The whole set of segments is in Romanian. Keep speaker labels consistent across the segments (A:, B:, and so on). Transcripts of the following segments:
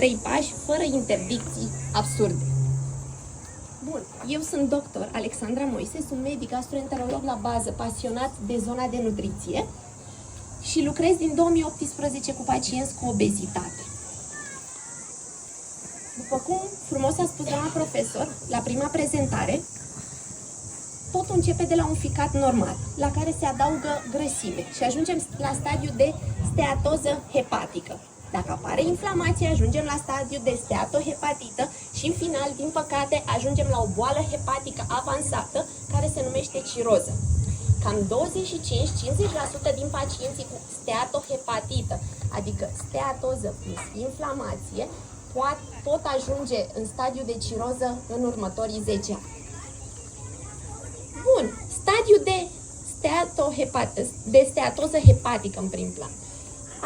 A: 3 pași, fără interdicții absurde. Bun, eu sunt doctor Alexandra Moise, sunt medic gastroenterolog la bază, pasionat de zona de nutriție și lucrez din 2018 cu pacienți cu obezitate. După cum frumos a spus doamna profesor la prima prezentare, totul începe de la un ficat normal, la care se adaugă grăsime și ajungem la stadiul de steatoză hepatică. Dacă apare inflamație, ajungem la stadiul de steatohepatită și, în final, din păcate, ajungem la o boală hepatică avansată, care se numește ciroză. Cam 25-50% din pacienții cu steatohepatită, adică steatoză plus inflamație, pot ajunge în stadiul de ciroză în următorii 10 ani. Bun, stadiul de steatoză hepatică în prim plan.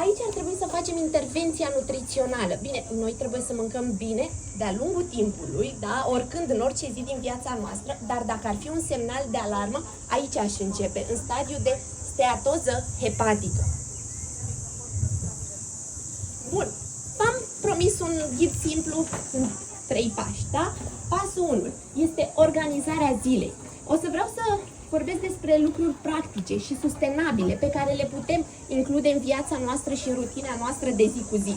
A: Aici ar trebui să facem intervenția nutrițională. Bine, noi trebuie să mâncăm bine de-a lungul timpului, da? Oricând, în orice zi din viața noastră, dar dacă ar fi un semnal de alarmă, aici aș începe, în stadiul de steatoză hepatică. Bun, v-am promis un ghid simplu în 3 pași, da? Pasul 1 este organizarea zilei. O să vreau să vorbesc despre lucruri practice și sustenabile pe care le putem include în viața noastră și în rutina noastră de zi cu zi.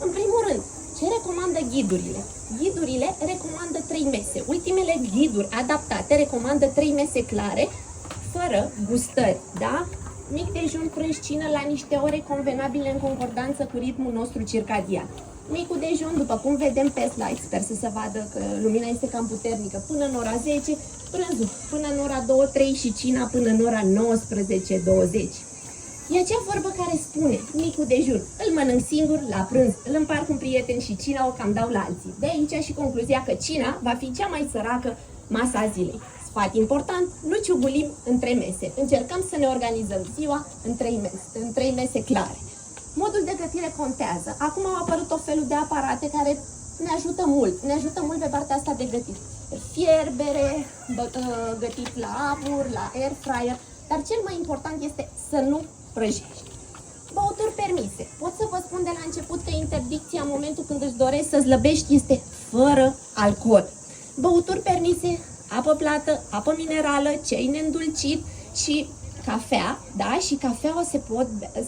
A: În primul rând, ce recomandă ghidurile? Ghidurile recomandă 3 mese. Ultimele ghiduri adaptate recomandă 3 mese clare, fără gustări, da? Mic dejun, prânz, cină la niște ore convenabile în concordanță cu ritmul nostru circadian. Micul dejun, după cum vedem pe slide, sper să se vadă că lumina este cam puternică, până în ora 10, prânzul până în ora 2-3 și cina până în ora 19-20. E acea vorbă care spune, micul dejun, îl mănânc singur la prânz, îl împart cu un prieten și cina o cam dau la alții. De aici și concluzia că cina va fi cea mai săracă masa a zilei. Sfat important, nu ciugulim în 3 mese. Încercăm să ne organizăm ziua în 3 mese clare. Modul de gătire contează. Acum au apărut o felul de aparate care ne ajută mult pe partea asta de gătit. Fierbere, gătit la abur, la air fryer, dar cel mai important este să nu prăjești. Băuturi permise. Pot să vă spun de la început că interdicția în momentul când îți dorești să slăbești este fără alcool. Băuturi permise, apă plată, apă minerală, ceai neîndulcit și cafea, da? Și cafeaua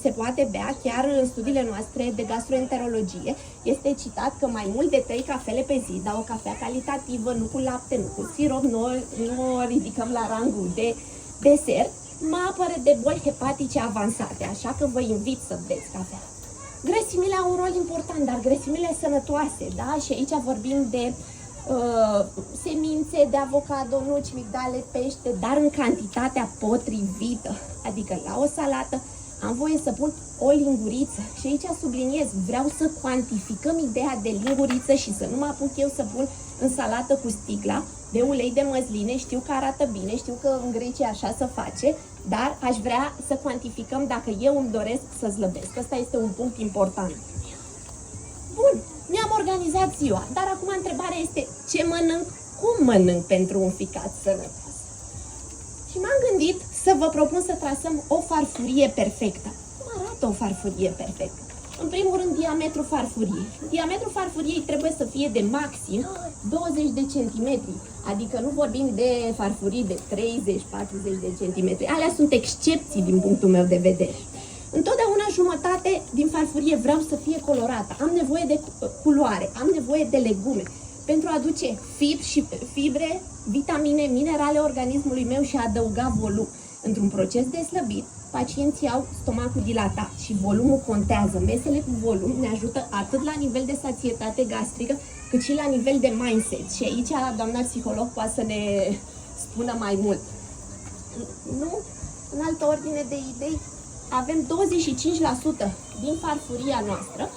A: se poate bea chiar în studiile noastre de gastroenterologie. Este citat că mai mult de 3 cafele pe zi, da? O cafea calitativă, nu cu lapte, nu cu sirop, nu o ridicăm la rangul de desert, mă apără de boli hepatice avansate, așa că vă invit să beți cafea. Grăsimile au un rol important, dar grăsimile sănătoase, da? Și aici vorbim de semințe de avocado, nuci, migdale, pește, dar în cantitatea potrivită. Adică la o salată am voie să pun o linguriță și aici subliniez, vreau să cuantificăm ideea de linguriță și să nu mă apuc eu să pun în salată cu sticla de ulei de măsline. Știu că arată bine, știu că în Grecia așa se face, dar aș vrea să cuantificăm dacă eu îmi doresc să slăbesc. Ăsta este un punct important. Bun, mi-am organizat ziua, dar acum întrebarea este ce mănânc, cum mănânc pentru un ficat sănătos. Și m-am gândit să vă propun să trasăm o farfurie perfectă. Cum arată o farfurie perfectă? În primul rând, diametrul farfuriei. Diametrul farfuriei trebuie să fie de maxim 20 de centimetri, adică nu vorbim de farfurii de 30-40 de centimetri. Alea sunt excepții din punctul meu de vedere. Întotdeauna jumătate din farfurie vreau să fie colorată. Am nevoie de culoare, am nevoie de legume pentru a aduce fibre, vitamine, minerale organismului meu și a adăuga volum. Într-un proces de slăbit, pacienții au stomacul dilatat și volumul contează. Mesele cu volum ne ajută atât la nivel de sațietate gastrică, cât și la nivel de mindset. Și aici doamna psiholog poate să ne spună mai mult. Nu? În altă ordine de idei, avem 25% din farfuria noastră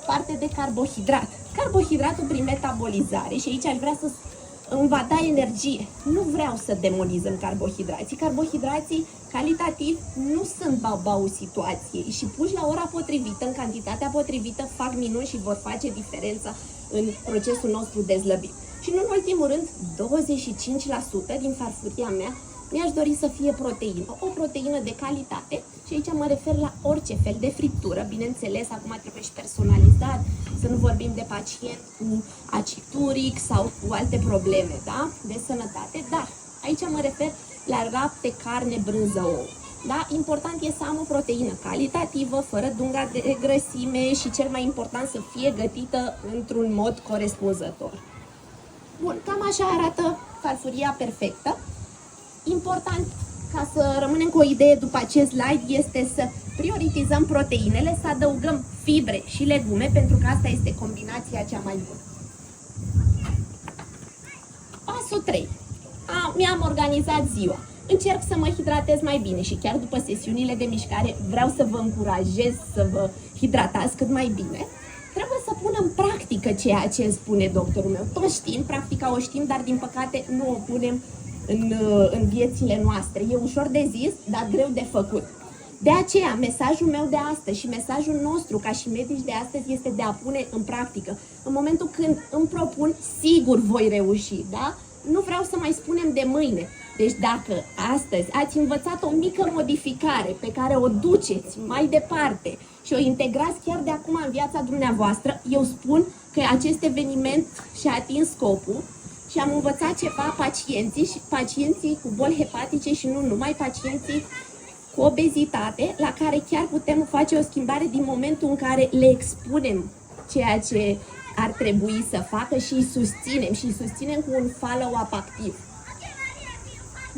A: parte de carbohidrat. Carbohidratul prin metabolizare, și aici aș vrea să îmi va da energie. Nu vreau să demolizăm carbohidrații. Carbohidrații calitativ nu sunt bau situației și puși la ora potrivită, în cantitatea potrivită, fac minuni și vor face diferența în procesul nostru de slăbit. Și nu în ultimul rând, 25% din farfuria mea mi-aș dori să fie proteină. O proteină de calitate Și aici mă refer la orice fel de friptură, bineînțeles, acum trebuie și personalizat, să nu vorbim de pacient cu acid uric sau cu alte probleme, da? De sănătate, dar aici mă refer la lapte, carne, brânză, ou. Da? Important e să am o proteină calitativă, fără dunga de grăsime și cel mai important să fie gătită într-un mod corespunzător. Bun, cam așa arată farfuria perfectă. Important, ca să rămânem cu o idee după acest slide, este să prioritizăm proteinele, să adăugăm fibre și legume, pentru că asta este combinația cea mai bună. Pasul 3. Mi-am organizat ziua. Încerc să mă hidratez mai bine și chiar după sesiunile de mișcare vreau să vă încurajez să vă hidratați cât mai bine. Trebuie să punem în practică ceea ce spune doctorul meu. Toți știm, practica o știm, dar din păcate nu o punem în viețile noastre. E ușor de zis, dar greu de făcut. De aceea, mesajul meu de astăzi și mesajul nostru ca și medici de astăzi este de a pune în practică. În momentul când îmi propun, sigur voi reuși, da? Nu vreau să mai spunem de mâine. Deci dacă astăzi ați învățat o mică modificare pe care o duceți mai departe și o integrați chiar de acum în viața dumneavoastră, eu spun că acest eveniment și-a atins scopul și am învățat ceva pacienții cu boli hepatice și nu numai, pacienții cu obezitate, la care chiar putem face o schimbare din momentul în care le expunem ceea ce ar trebui să facă și îi susținem cu un follow-up activ.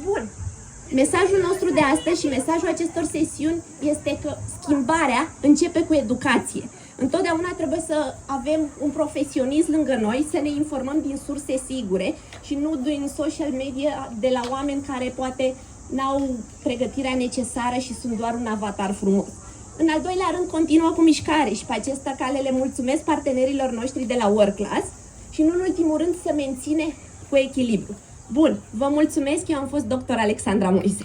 A: Bun. Mesajul nostru de astăzi și mesajul acestor sesiuni este că schimbarea începe cu educație. Întotdeauna trebuie să avem un profesionist lângă noi, să ne informăm din surse sigure și nu din social media de la oameni care poate n-au pregătirea necesară și sunt doar un avatar frumos. În al doilea rând, continuă cu mișcare și pe acesta cale le mulțumesc partenerilor noștri de la Workclass și nu în ultimul rând să menține cu echilibru. Bun, vă mulțumesc, eu am fost dr. Alexandra Moise.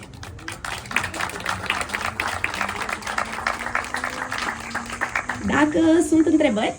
A: Dacă sunt întrebări?